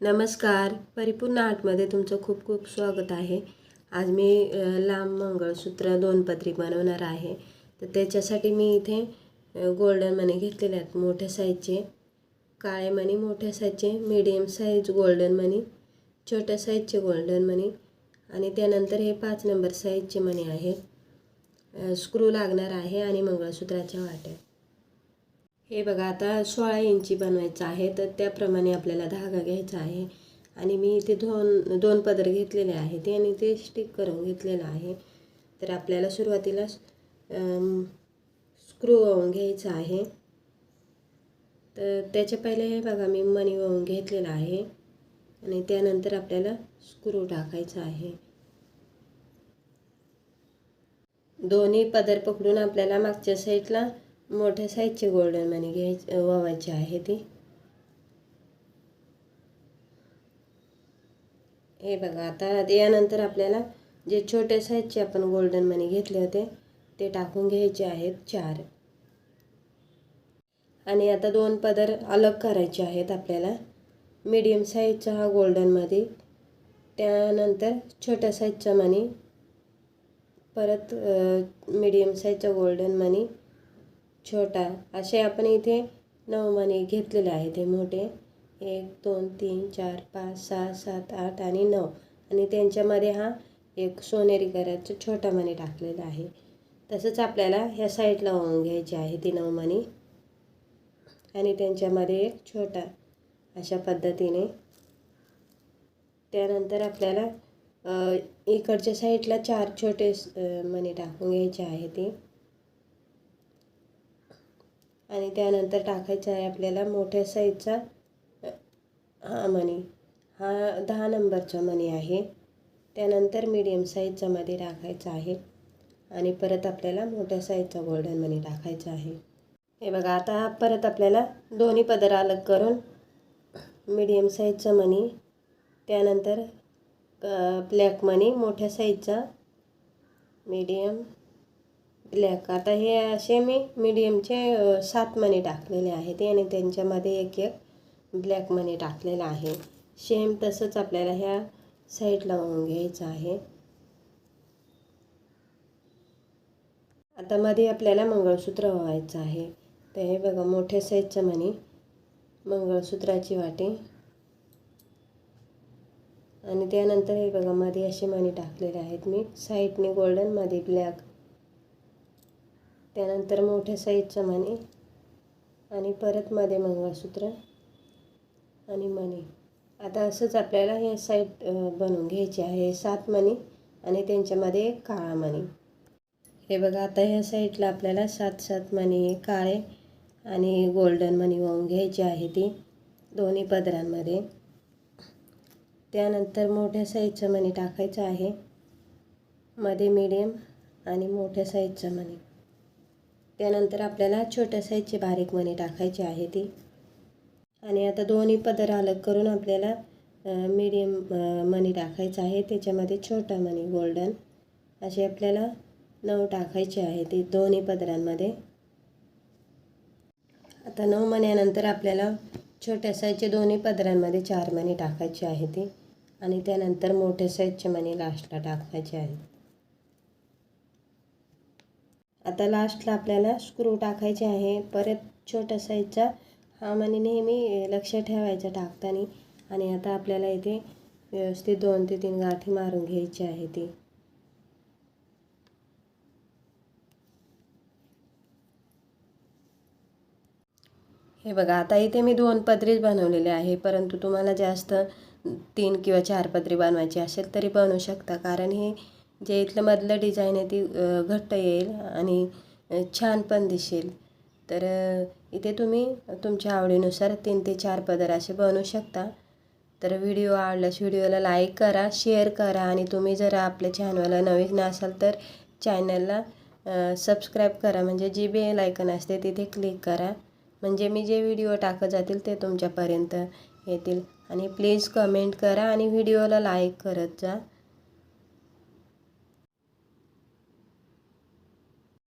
नमस्कार. परिपूर्ण आर्टमध्ये तुमचं खूप खूप स्वागत आहे. आज मी लांब मंगळसूत्र 2 पदरी बनवणार आहे. तर त्याच्यासाठी मी इथे गोल्डन मणी घेतलेले आहेत. मोठ्या साईजचे काळे मणी, मोठ्या साईजचे मीडियम साईज गोल्डन मणी, छोट्या साईजचे गोल्डन मणी आणि त्यानंतर हे 5 नंबर साईजचे मणी आहेत. स्क्रू लागणार आहे आणि मंगळसूत्राच्या वाट्या. हे बघा, आता 16 इंची बनवायचं आहे, तर त्याप्रमाणे आपल्याला धागा घ्यायचा आहे आणि मी इथे दोन पदर घेतलेले आहेत आणि ते स्टिक करून घेतलेलं आहे. तर आपल्याला सुरुवातीला स्क्रू वळून घ्यायचा आहे. तर त्याच्या पहिले हे बघा, मी मणी वळून घेतलेला आहे आणि त्यानंतर आपल्याला स्क्रू टाकायचा आहे. दोन्ही पदर पकडून आपल्याला मागच्या साईडला मोठ्या साईजचे गोल्डन मणी ववायचे आहे. ते हे बघा, आता यानंतर आपल्याला जे छोट्या साईजचे आपण गोल्डन मणी घेतले होते ते टाकून घ्यायचे आहेत 4. आणि आता 2 पदर अलग करायचे आहेत आपल्याला. मीडियम साईजचा हा गोल्डन मणी, त्यानंतर छोट्या साईजचा मणी, परत मीडियम साईजचा गोल्डन मणी, छोटा, असे आपण इथे 9 मणी घेतलेले आहेत. हे मोठे 1 2 3 4 5 6 7 8 आणि 9 आणि त्यांच्यामध्ये हा एक सोनेरी कराचा छोटा मणी टाकलेला आहे. तसंच आपल्याला ह्या साईडला वळून घ्यायचे आहे ती 9 मणी आणि त्यांच्यामध्ये एक छोटा, अशा पद्धतीने. त्यानंतर आपल्याला इकडच्या साईडला 4 छोटे मणी टाकून घ्यायचे आहे ते आणि त्यानंतर टाकायचा आहे आपल्याला मोठ्या साईजचा हा मणी. हा 10 नंबरचा मणी आहे. त्यानंतर मीडियम साईजचा मणी टाकायचा आहे आणि परत आपल्याला मोठ्या साईजचा गोल्डन मणी टाकायचा आहे. हे बघा, आता परत आपल्याला दोन्ही पदर अलग करून मीडियम साईजचा मणी, त्यानंतर ब्लॅक मणी, मोठ्या साईजचा मीडियम ब्लॅक. आता हे असे मी मीडियमचे 7 मणी टाकलेले आहेत आणि त्यांच्यामध्ये एक ब्लॅक मणी टाकलेला आहे. सेम तसंच आपल्याला ह्या साईडला वळून घ्यायचं आहे. आता मध्ये आपल्याला मंगळसूत्र वळायचं आहे. तर हे बघा, मोठ्या साईजचं मणी, मंगळसूत्राची वाटी आणि त्यानंतर हे बघा, मध्ये असे मणी टाकलेले आहेत मी. साईडने गोल्डन, मध्ये ब्लॅक, त्यानंतर मोठ्या साईजचं मणी आणि परत मध्ये मंगळसूत्र आणि मणी. आता असंच आपल्याला हे साईड बनवून घ्यायची आहे. 7 मणी आणि त्यांच्यामध्ये एक काळा मणी. हे बघा, आता ह्या साईडला आपल्याला 7 मणी काळे आणि गोल्डन मणी वळून घ्यायची आहे ती दोन्ही पदरांमध्ये. त्यानंतर मोठ्या साईजचं मणी टाकायचं आहे, मध्ये मीडियम आणि मोठ्या साईजचं मणी. त्यानंतर आपल्याला छोट्या साईजचे बारीक मणी टाकायचे आहे ती आणि आता दोन्ही पदर अलग करून आपल्याला मीडियम मणी टाकायचं आहे. त्याच्यामध्ये छोटा मणी गोल्डन, असे आपल्याला 9 टाकायचे आहे ती दोन्ही पदरांमध्ये. आता 9 मण्यानंतर आपल्याला छोट्या साईजचे दोन्ही पदरांमध्ये 4 मणी टाकायचे आहे ती आणि त्यानंतर मोठ्या साईजचे मणी लास्टला टाकायचे आहेत. आता लास्टला आपल्याला स्क्रू टाकायचे आहे. परत छोट्या साईजचा हा मणी नेहमी लक्ष ठेवायचा टाकताना आणि आता आपल्याला इथे व्यवस्थित 2 ते 3 गाठी मारून घ्यायची आहे ती. हे बघा, आता इथे मी 2 पदरीच बनवलेले आहे, परंतु तुम्हाला जास्त 3 किंवा 4 पदरी बनवायची असेल तरी बनवू शकता, कारण हे जे इथलं मधलं डिझाईन आहे ती घट्ट येईल आणि छान पण दिसेल. तर इथे तुम्ही तुमच्या आवडीनुसार 3 ते 4 पदर असे बनवू शकता. तर व्हिडिओ आवडल्यास व्हिडिओला लाईक करा, शेअर करा आणि तुम्ही जर आपल्या चॅनलला नवीन असाल तर चॅनलला सबस्क्राईब करा. म्हणजे जी बेल आयकन असते तिथे क्लिक करा, म्हणजे मी जे व्हिडिओ टाकत जातील ते तुमच्यापर्यंत येतील. आणि प्लीज कमेंट करा आणि व्हिडिओला लाईक करत जा.